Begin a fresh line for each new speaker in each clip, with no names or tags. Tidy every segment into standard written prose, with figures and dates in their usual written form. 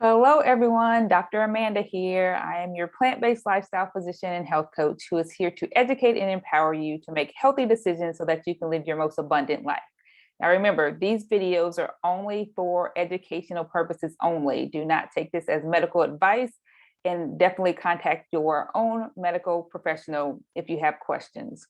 Hello, everyone. Dr. Amanda here. I am your plant-based lifestyle physician and health coach who is here to educate and empower you to make healthy decisions so that you can live your most abundant life. Now, remember, these videos are only for educational purposes only. Do not take this as medical advice and definitely contact your own medical professional if you have questions.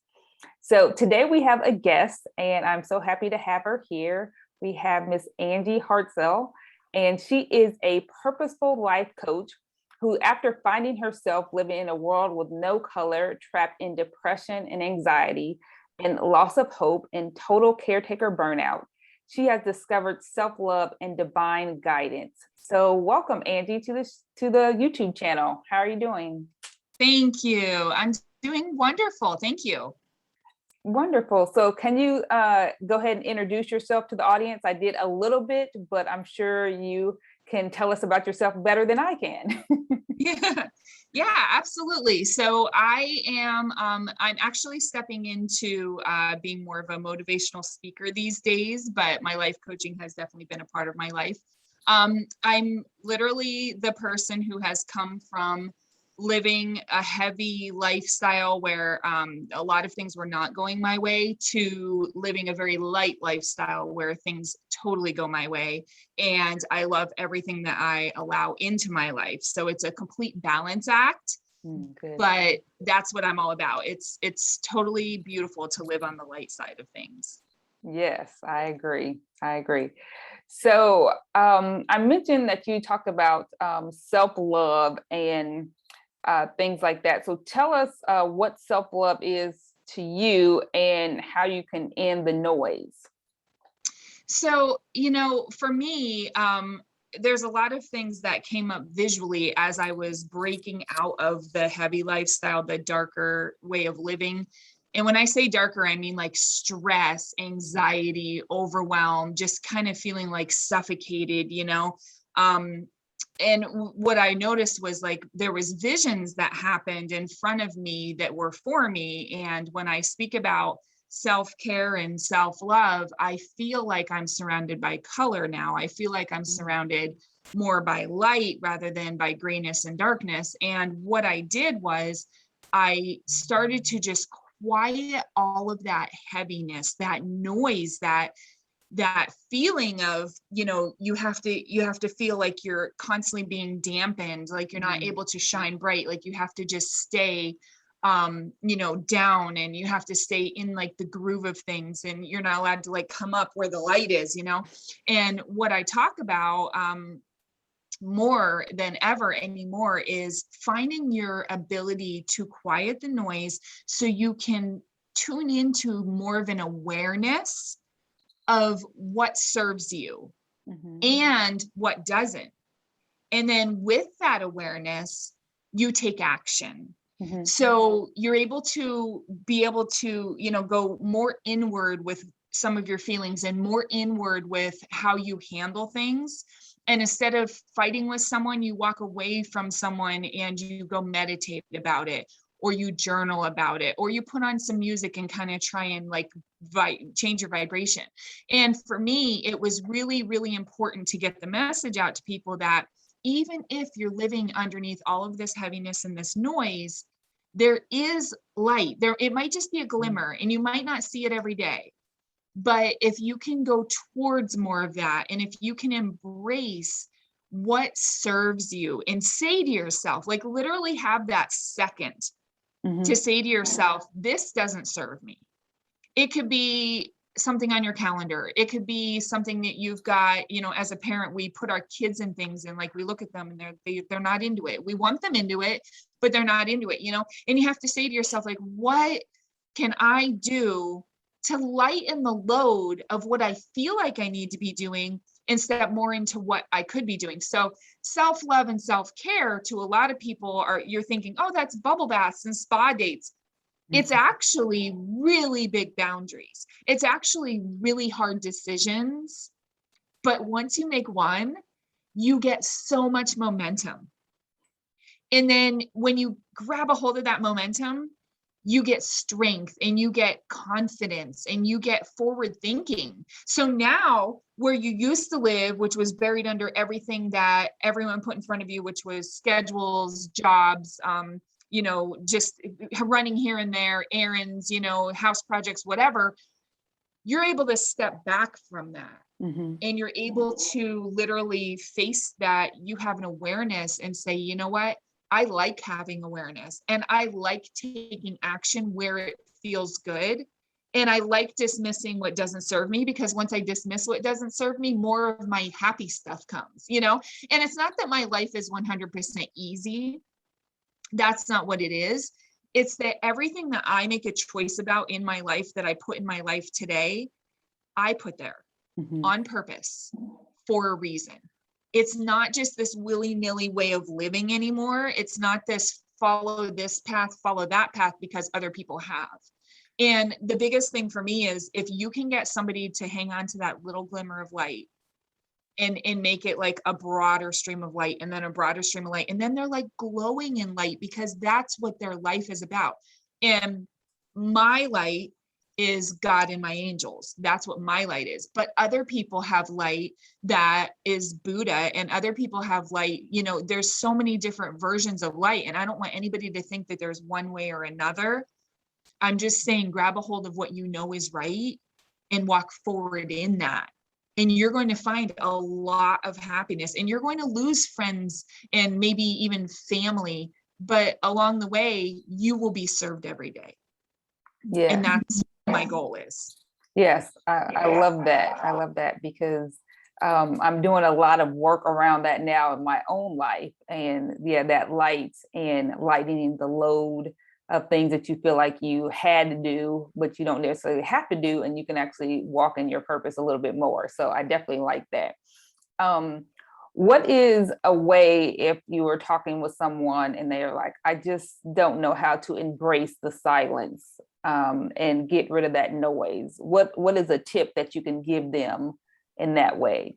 So today we have a guest, and I'm so happy to have her here. We have Miss Angie Hartzel, and she is a purposeful life coach who, after finding herself living in a world with no color, trapped in depression and anxiety, and loss of hope and total caretaker burnout, she has discovered self-love and divine guidance. So welcome, Angie, to the YouTube channel. How are you doing?
Thank you. I'm doing wonderful. Thank you.
Wonderful. So can you go ahead and introduce yourself to the audience? I did a little bit, but I'm sure you can tell us about yourself better than I can.
Yeah, yeah, absolutely. So I'm actually stepping into being more of a motivational speaker these days, but my life coaching has definitely been a part of my life. I'm literally the person who has come from living a heavy lifestyle where a lot of things were not going my way to living a very light lifestyle where things totally go my way. And I love everything that I allow into my life. So it's a complete balance act,
Good.
but that's what I'm all about. It's totally beautiful to live on the light side of things.
Yes, I agree. I agree. So I mentioned that you talked about self-love and things like that. So tell us what self-love is to you and how you can end the noise.
So, for me, there's a lot of things that came up visually as I was breaking out of the heavy lifestyle, the darker way of living. And when I say darker, I mean like stress, anxiety, overwhelm, just kind of feeling like suffocated. Um, and what I noticed was like there was visions that happened in front of me that were for me. And when I speak about self-care and self-love, I feel like I'm surrounded by color now. I feel like I'm surrounded more by light rather than by grayness and darkness. And what I did was I started to just quiet all of that heaviness, that noise, that feeling of, you have to feel like you're constantly being dampened, like you're not able to shine bright, like you have to just stay down, and you have to stay in like the groove of things, and you're not allowed to like come up where the light is. And what I talk about more than ever anymore is finding your ability to quiet the noise so you can tune into more of an awareness of what serves you and what doesn't. And then with that awareness, you take action. So you're able to go more inward with some of your feelings and more inward with how you handle things. And instead of fighting with someone, you walk away from someone and you go meditate about it, or you journal about it, or you put on some music and kind of try and like change your vibration. And for me, it was really, really important to get the message out to people that even if you're living underneath all of this heaviness and this noise, there is light there. It might just be a glimmer and you might not see it every day, but if you can go towards more of that, and if you can embrace what serves you and say to yourself, like literally have that second to say to yourself, this doesnnot serve me. It could be something on your calendar. It could be something that you've got, as a parent, we put our kids in things and like we look at them and they're not into it. We want them into it, but they're not into it, and you have to say to yourself, like, what can I do to lighten the load of what I feel like I need to be doing and step more into what I could be doing? So self-love and self-care, to a lot of people, you're thinking, oh, that's bubble baths and spa dates. It's actually really big boundaries. It's actually really hard decisions. But once you make one, you get so much momentum. And then when you grab a hold of that momentum, you get strength and you get confidence and you get forward thinking. So now where you used to live, which was buried under everything that everyone put in front of you, which was schedules, jobs, just running here and there, errands, house projects, whatever, you're able to step back from that.
Mm-hmm.
And you're able to literally face that. You have an awareness and say, you know what? I like having awareness, and I like taking action where it feels good. And I like dismissing what doesn't serve me, because once I dismiss what doesn't serve me, more of my happy stuff comes, and it's not that my life is 100% easy. That's not what it is. It's that everything that I make a choice about in my life, that I put in my life today, I put there on purpose for a reason. It's not just this willy-nilly way of living anymore. It's not this follow this path, follow that path because other people have. And the biggest thing for me is if you can get somebody to hang on to that little glimmer of light and make it like a broader stream of light, and then a broader stream of light, and then they're like glowing in light, because that's what their life is about. And my light is God and my angels. That's what my light is. But other people have light that is Buddha, and other people have light, there's so many different versions of light. And I don't want anybody to think that there's one way or another. I'm just saying, grab a hold of what you know is right and walk forward in that. And you're going to find a lot of happiness, and you're going to lose friends and maybe even family, but along the way, you will be served every day.
Yeah.
And that's my goal is.
Yes, I love that. I love that, because I'm doing a lot of work around that now in my own life. And that light and lightening the load of things that you feel like you had to do, but you don't necessarily have to do, and you can actually walk in your purpose a little bit more. So I definitely like that. What is a way, if you were talking with someone and they're like, I just don't know how to embrace the silence and get rid of that noise? What is a tip that you can give them in that way?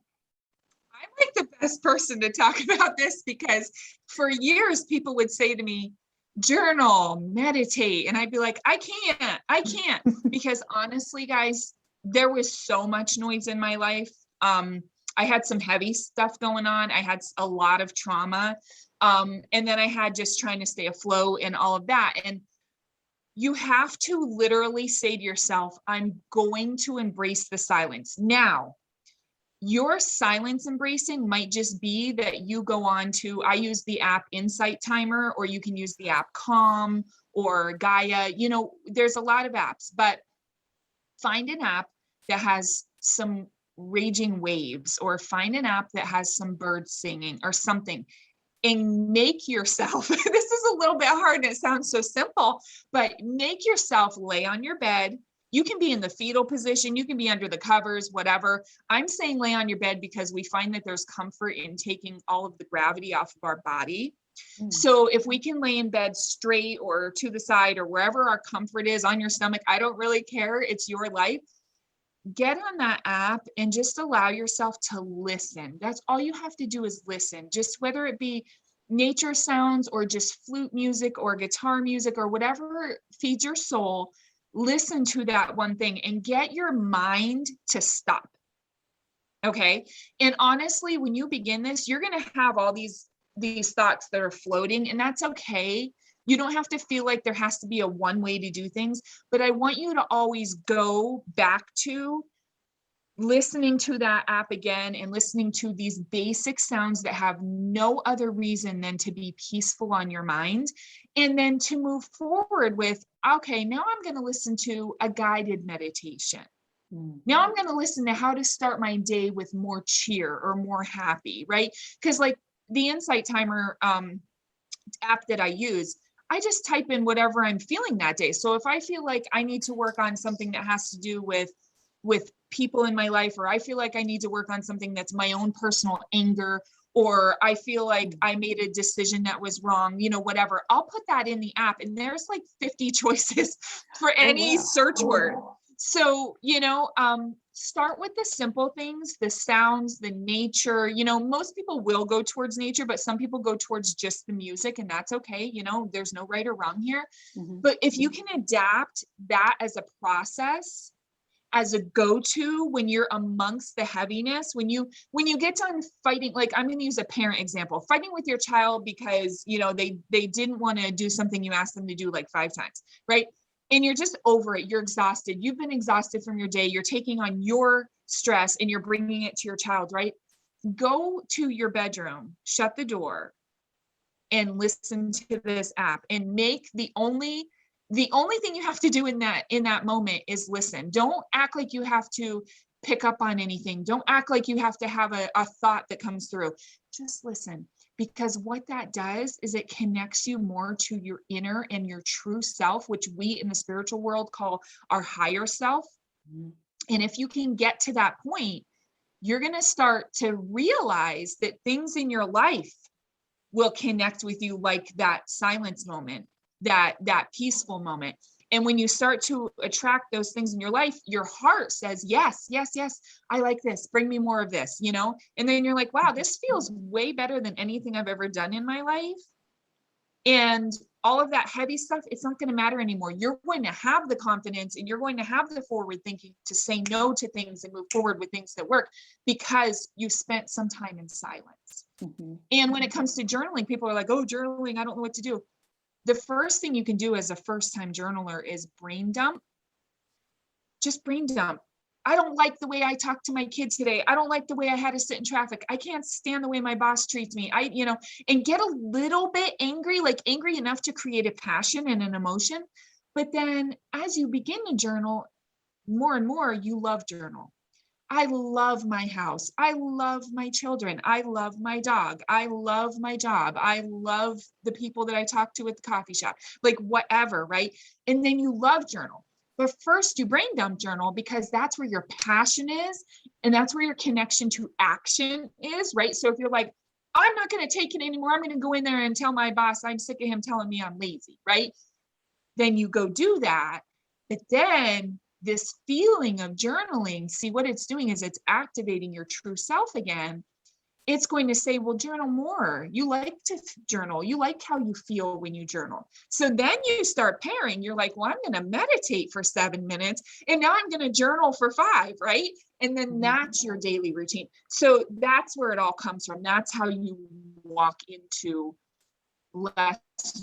I'm like the best person to talk about this, because for years people would say to me, journal, meditate. And I'd be like, I can't, because honestly, guys, there was so much noise in my life. I had some heavy stuff going on. I had a lot of trauma. And then I had just trying to stay afloat and all of that. And you have to literally say to yourself, I'm going to embrace the silence. Now, your silence embracing might just be that you go on to, I use the app Insight Timer, or you can use the app Calm or Gaia. There's a lot of apps, but find an app that has some raging waves, or find an app that has some birds singing or something, and make yourself, this is a little bit hard and it sounds so simple, but make yourself lay on your bed. You can be in the fetal position, you can be under the covers, whatever. I'm saying lay on your bed because we find that there's comfort in taking all of the gravity off of our body. So if we can lay in bed straight or to the side or wherever our comfort is, on your stomach, I don't really care, it's your life. Get on that app and just allow yourself to listen. That's all you have to do, is listen. Just whether it be nature sounds or just flute music or guitar music or whatever feeds your soul, listen to that one thing and get your mind to stop. Okay. And honestly, when you begin this, you're going to have all these thoughts that are floating, and that's okay. You don't have to feel like there has to be a one way to do things, but I want you to always go back to listening to that app again and listening to these basic sounds that have no other reason than to be peaceful on your mind. And then to move forward with, okay, now I'm going to listen to a guided meditation. Now I'm going to listen to how to start my day with more cheer or more happy, right? Because like the Insight Timer app that I use, I just type in whatever I'm feeling that day. So if I feel like I need to work on something that has to do with people in my life, or I feel like I need to work on something that's my own personal anger, or I feel like I made a decision that was wrong, whatever, I'll put that in the app, and there's like 50 choices for any search word. So, start with the simple things, the sounds, the nature. Most people will go towards nature, but some people go towards just the music, and that's okay. There's no right or wrong here. But if you can adapt that as a process, as a go-to when you're amongst the heaviness, when you get done fighting, like I'm going to use a parent example, fighting with your child because they didn't want to do something you asked them to do like 5 times, right? And you're just over it. You're exhausted. You've been exhausted from your day. You're taking on your stress and you're bringing it to your child, right? Go to your bedroom, shut the door, and listen to this app, and make the only thing you have to do in that moment is listen. Don't act like you have to pick up on anything. Don't act like you have to have a thought that comes through. Just listen, because what that does is it connects you more to your inner and your true self, which we in the spiritual world call our higher self. And if you can get to that point, you're going to start to realize that things in your life will connect with you, like that silence moment, that peaceful moment. And when you start to attract those things in your life, your heart says, yes, yes, yes, I like this. Bring me more of this, and then you're like, wow, this feels way better than anything I've ever done in my life. And all of that heavy stuff, it's not going to matter anymore. You're going to have the confidence and you're going to have the forward thinking to say no to things and move forward with things that work, because you spent some time in silence. And when it comes to journaling, people are like, oh, journaling, I don't know what to do. The first thing you can do as a first-time journaler is brain dump. Just brain dump. I don't like the way I talked to my kids today. I don't like the way I had to sit in traffic. I can't stand the way my boss treats me. And get a little bit angry, like angry enough to create a passion and an emotion. But then as you begin to journal more and more, you love journal. I love my house. I love my children. I love my dog. I love my job. I love the people that I talk to at the coffee shop, like whatever, right? And then you love journal. But first you brain dump journal, because that's where your passion is. And that's where your connection to action is, right? So if you're like, I'm not going to take it anymore, I'm going to go in there and tell my boss I'm sick of him telling me I'm lazy, right? Then you go do that. But then this feeling of journaling, see what it's doing is it's activating your true self again. It's going to say, well, journal more. You like to journal. You like how you feel when you journal. So then you start pairing. You're like, well, I'm going to meditate for 7 minutes and now I'm going to journal for 5, right? And then that's your daily routine. So that's where it all comes from. That's how you walk into less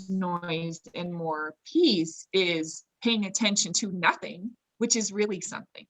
noise and more peace, is paying attention to nothing, which is really something.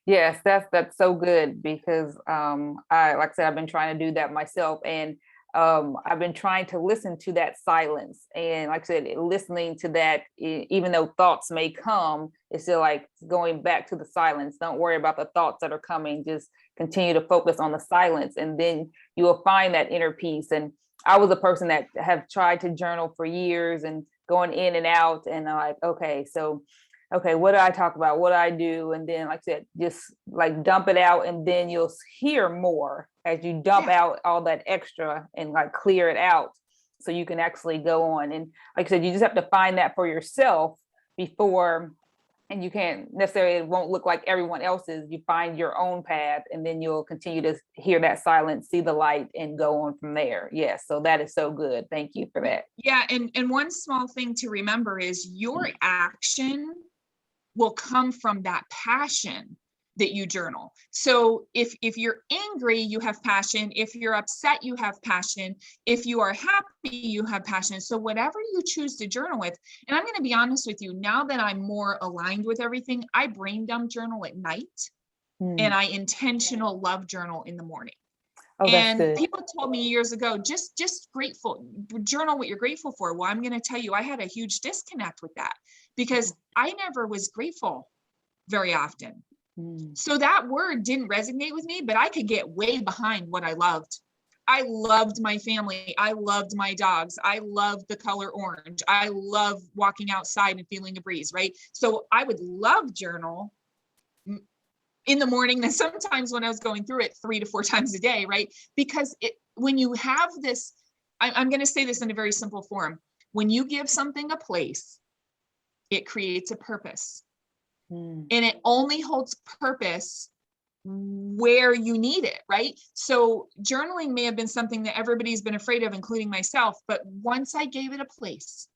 Yes, that's so good, because I, like I said, I've been trying to do that myself, and I've been trying to listen to that silence, and like I said, listening to that, even though thoughts may come, it's still like going back to the silence. Don't worry about the thoughts that are coming. Just continue to focus on the silence, and then you will find that inner peace. And I was a person that have tried to journal for years and going in and out, and I'm like, okay, what do I talk about? What do I do? And then, like I said, just like dump it out, and then you'll hear more as you dump out all that extra and like clear it out, so you can actually go on. And like I said, you just have to find that for yourself before, and you can't necessarily, it won't look like everyone else's. You find your own path, and then you'll continue to hear that silence, see the light, and go on from there. Yes. So that is so good. Thank you for that.
Yeah. And one small thing to remember is your action will come from that passion that you journal. So if you're angry, you have passion. If you're upset, you have passion. If you are happy, you have passion. So whatever you choose to journal with, and I'm going to be honest with you, now that I'm more aligned with everything, I brain dump journal at night and I intentional love journal in the morning.
Oh, that's
and
good.
people told me years ago, just grateful, journal what you're grateful for. Well, I'm going to tell you, I had a huge disconnect with that, because I never was grateful very often. So that word didn't resonate with me, but I could get way behind what I loved. I loved my family. I loved my dogs. I loved the color orange. I love walking outside and feeling the breeze, right? So I would love journal in the morning, and sometimes when I was going through it 3 to 4 times a day, right? Because when you have this, I'm going to say this in a very simple form. When you give something a place, it creates a purpose.
Mm.
And it only holds purpose where you need it, right? So journaling may have been something that everybody's been afraid of, including myself. But once I gave it a place,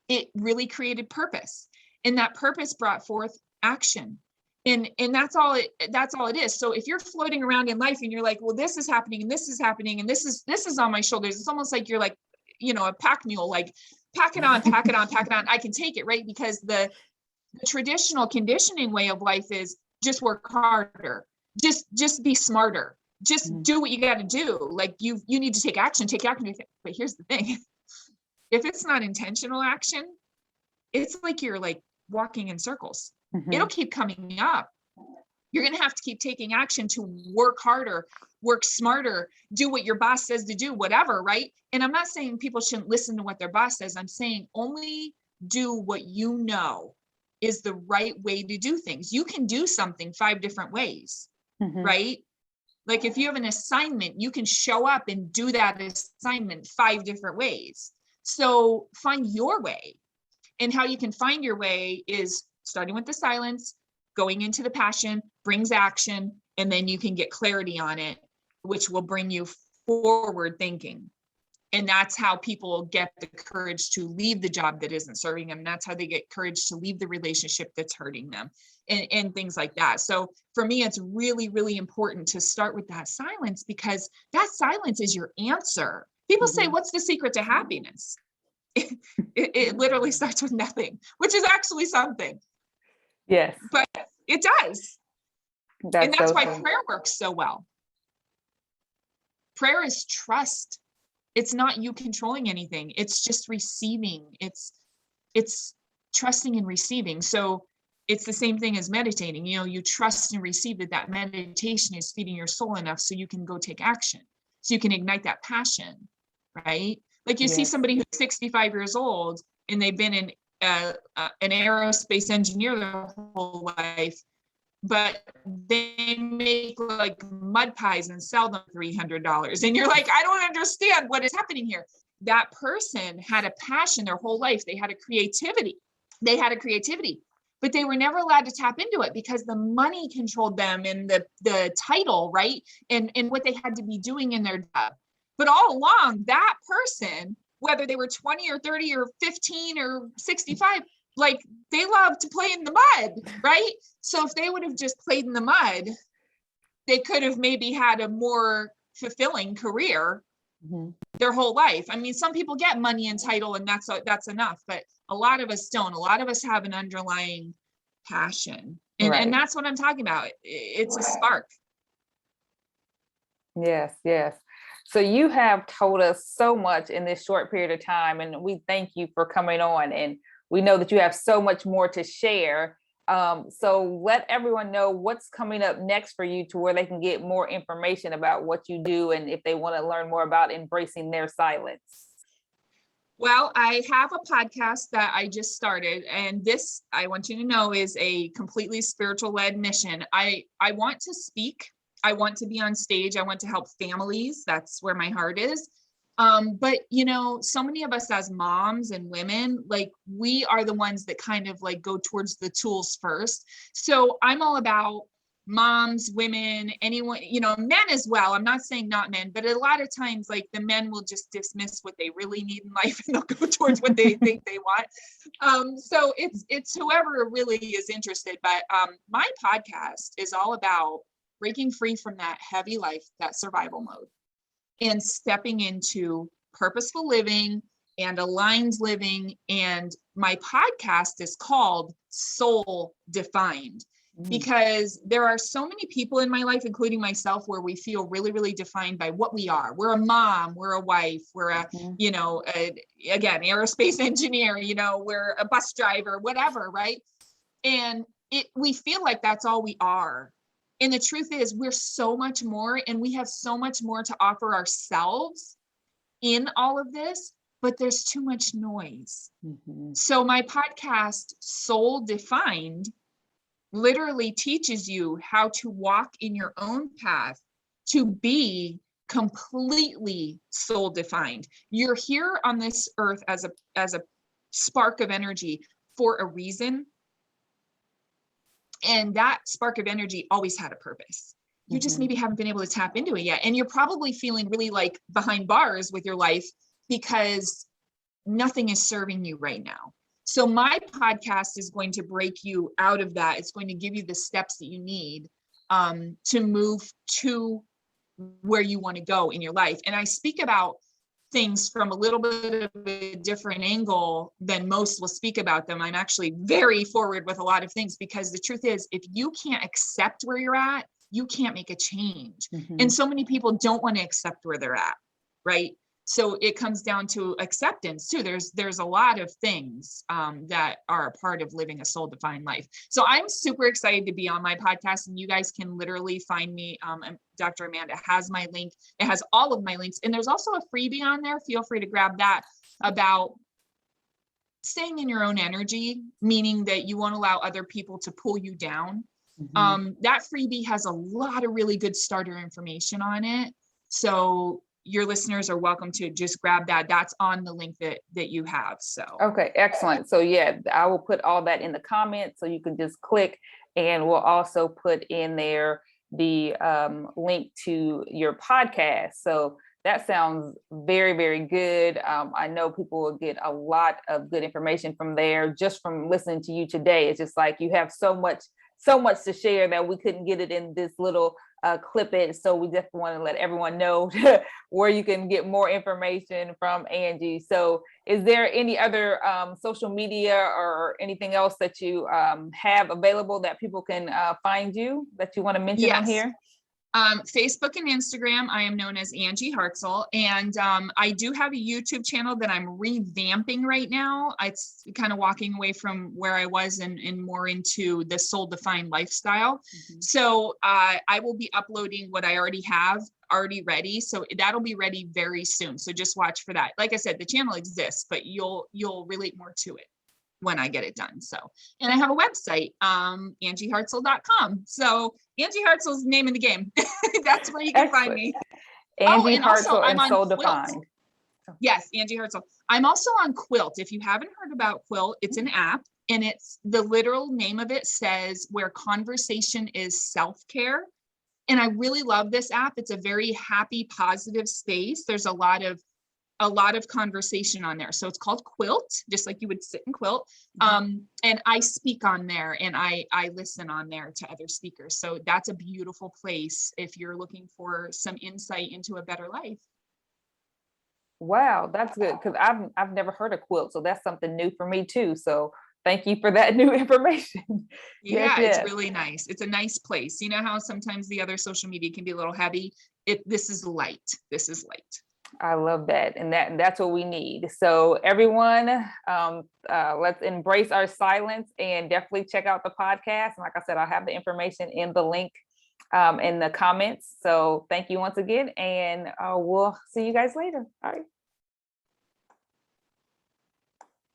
it really created purpose. And that purpose brought forth action. And that's all it is. So if you're floating around in life and you're like, well, this is happening and this is happening and this is on my shoulders, it's almost like you're like, a pack mule, like pack it on, pack it on, pack it on. I can take it, right? Because the traditional conditioning way of life is just work harder, just be smarter, just do what you got to do. Like you need to take action. But here's the thing. If it's not intentional action, it's like you're like walking in circles. It'll keep coming up. You're going to have to keep taking action to work harder, work smarter, do what your boss says to do, whatever, right? And I'm not saying people shouldn't listen to what their boss says. I'm saying only do what you know is the right way to do things. You can do something 5 different ways, right? Like if you have an assignment, you can show up and do that assignment 5 different ways. So find your way. And how you can find your way is starting with the silence, going into the passion, brings action, and then you can get clarity on it, which will bring you forward thinking. And that's how people get the courage to leave the job that isn't serving them. That's how they get courage to leave the relationship that's hurting them and things like that. So for me, it's really, really important to start with that silence, because that silence is your answer. People say, what's the secret to happiness? It literally starts with nothing, which is actually something.
Yes.
But it does. And that's why prayer works so well. Prayer is trust. It's not you controlling anything. It's just receiving. It's trusting and receiving. So it's the same thing as meditating. You trust and receive that meditation is feeding your soul enough so you can go take action. So you can ignite that passion, right? Like you see somebody who's 65 years old and they've been an aerospace engineer their whole life, but they make like mud pies and sell them $300. And you're like, I don't understand what is happening here. That person had a passion their whole life. They had a creativity, but they were never allowed to tap into it because the money controlled them and the title, right? And what they had to be doing in their job. But all along, that person, whether they were 20 or 30 or 15 or 65, like they love to play in the mud, right? So if they would have just played in the mud, they could have maybe had a more fulfilling career their whole life. I mean, some people get money and title and that's enough, but a lot of us don't. A lot of us have an underlying passion. And that's what I'm talking about. It's a spark.
Yes, yes. So you have told us so much in this short period of time, and we thank you for coming on. And we know that you have so much more to share. So let everyone know what's coming up next for you, to where they can get more information about what you do and if they want to learn more about embracing their silence.
Well, I have a podcast that I just started, and this, I want you to know, is a completely spiritual led mission. I want to speak. I want to be on stage. I want to help families. That's where my heart is. But so many of us as moms and women, like we are the ones that kind of like go towards the tools first. So I'm all about moms, women, anyone, men as well. I'm not saying not men, but a lot of times like the men will just dismiss what they really need in life and they'll go towards what they think they want. So it's whoever really is interested. But my podcast is all about breaking free from that heavy life, that survival mode, and stepping into purposeful living and aligned living. And my podcast is called Soul Defined, because there are so many people in my life, including myself, where we feel really, really defined by what we are. We're a mom, we're a wife, we're again, aerospace engineer, we're a bus driver, whatever, right? And we feel like that's all we are. And the truth is, we're so much more, and we have so much more to offer ourselves in all of this, but there's too much noise. So my podcast, Soul Defined, literally teaches you how to walk in your own path to be completely soul defined. You're here on this earth as a spark of energy for a reason. And that spark of energy always had a purpose. You just maybe haven't been able to tap into it yet. And you're probably feeling really like behind bars with your life because nothing is serving you right now. So my podcast is going to break you out of that. It's going to give you the steps that you need to move to where you want to go in your life. And I speak about things from a little bit of a different angle than most will speak about them. I'm actually very forward with a lot of things because the truth is, if you can't accept where you're at, you can't make a change. And so many people don't want to accept where they're at, right? So it comes down to acceptance too. There's a lot of things that are a part of living a soul-defined life. So I'm super excited to be on my podcast, and you guys can literally find me. Dr. Amanda has my link. It has all of my links, and there's also a freebie on there. Feel free to grab that, about staying in your own energy, meaning that you won't allow other people to pull you down. That freebie has a lot of really good starter information on it. So your listeners are welcome to just grab that. That's on the link that you have. So
okay, excellent. So yeah, I will put all that in the comments so you can just click, and we'll also put in there the link to your podcast. So that sounds very, very good. I know people will get a lot of good information from there just from listening to you today. It's just like you have so much to share that we couldn't get it in this little clip it. So we just want to let everyone know where you can get more information from Angie. So is there any other social media or anything else that you have available that people can find you that you want to mention on here?
Facebook and Instagram, I am known as Angie Hartzel. And I do have a YouTube channel that I'm revamping right now. It's kind of walking away from where I was and more into the soul-defined lifestyle. So I will be uploading what I already have ready. So that'll be ready very soon. So just watch for that. Like I said, the channel exists, but you'll relate more to it when I get it done. So, and I have a website, angiehartzel.com. So Angie Hartzel's name in the game. That's where you can find me.
Angie Hartzel and Soul Defined.
Yes, Angie Hartzel. I'm also on Quilt. If you haven't heard about Quilt, it's an app, and it's the literal name of it says where conversation is self-care. And I really love this app. It's a very happy, positive space. There's a lot of conversation on there. So it's called Quilt, just like you would sit and quilt. And I speak on there, and I listen on there to other speakers. So that's a beautiful place if you're looking for some insight into a better life.
Wow, that's good, because I've never heard of Quilt. So that's something new for me too. So thank you for that new information.
Yeah, yes. It's really nice. It's a nice place. You know how sometimes the other social media can be a little heavy? This is light. This is light.
I love that. And that's what we need. So everyone, let's embrace our silence and definitely check out the podcast. And like I said, I'll have the information in the link in the comments. So thank you once again, and we'll see you guys later. All right.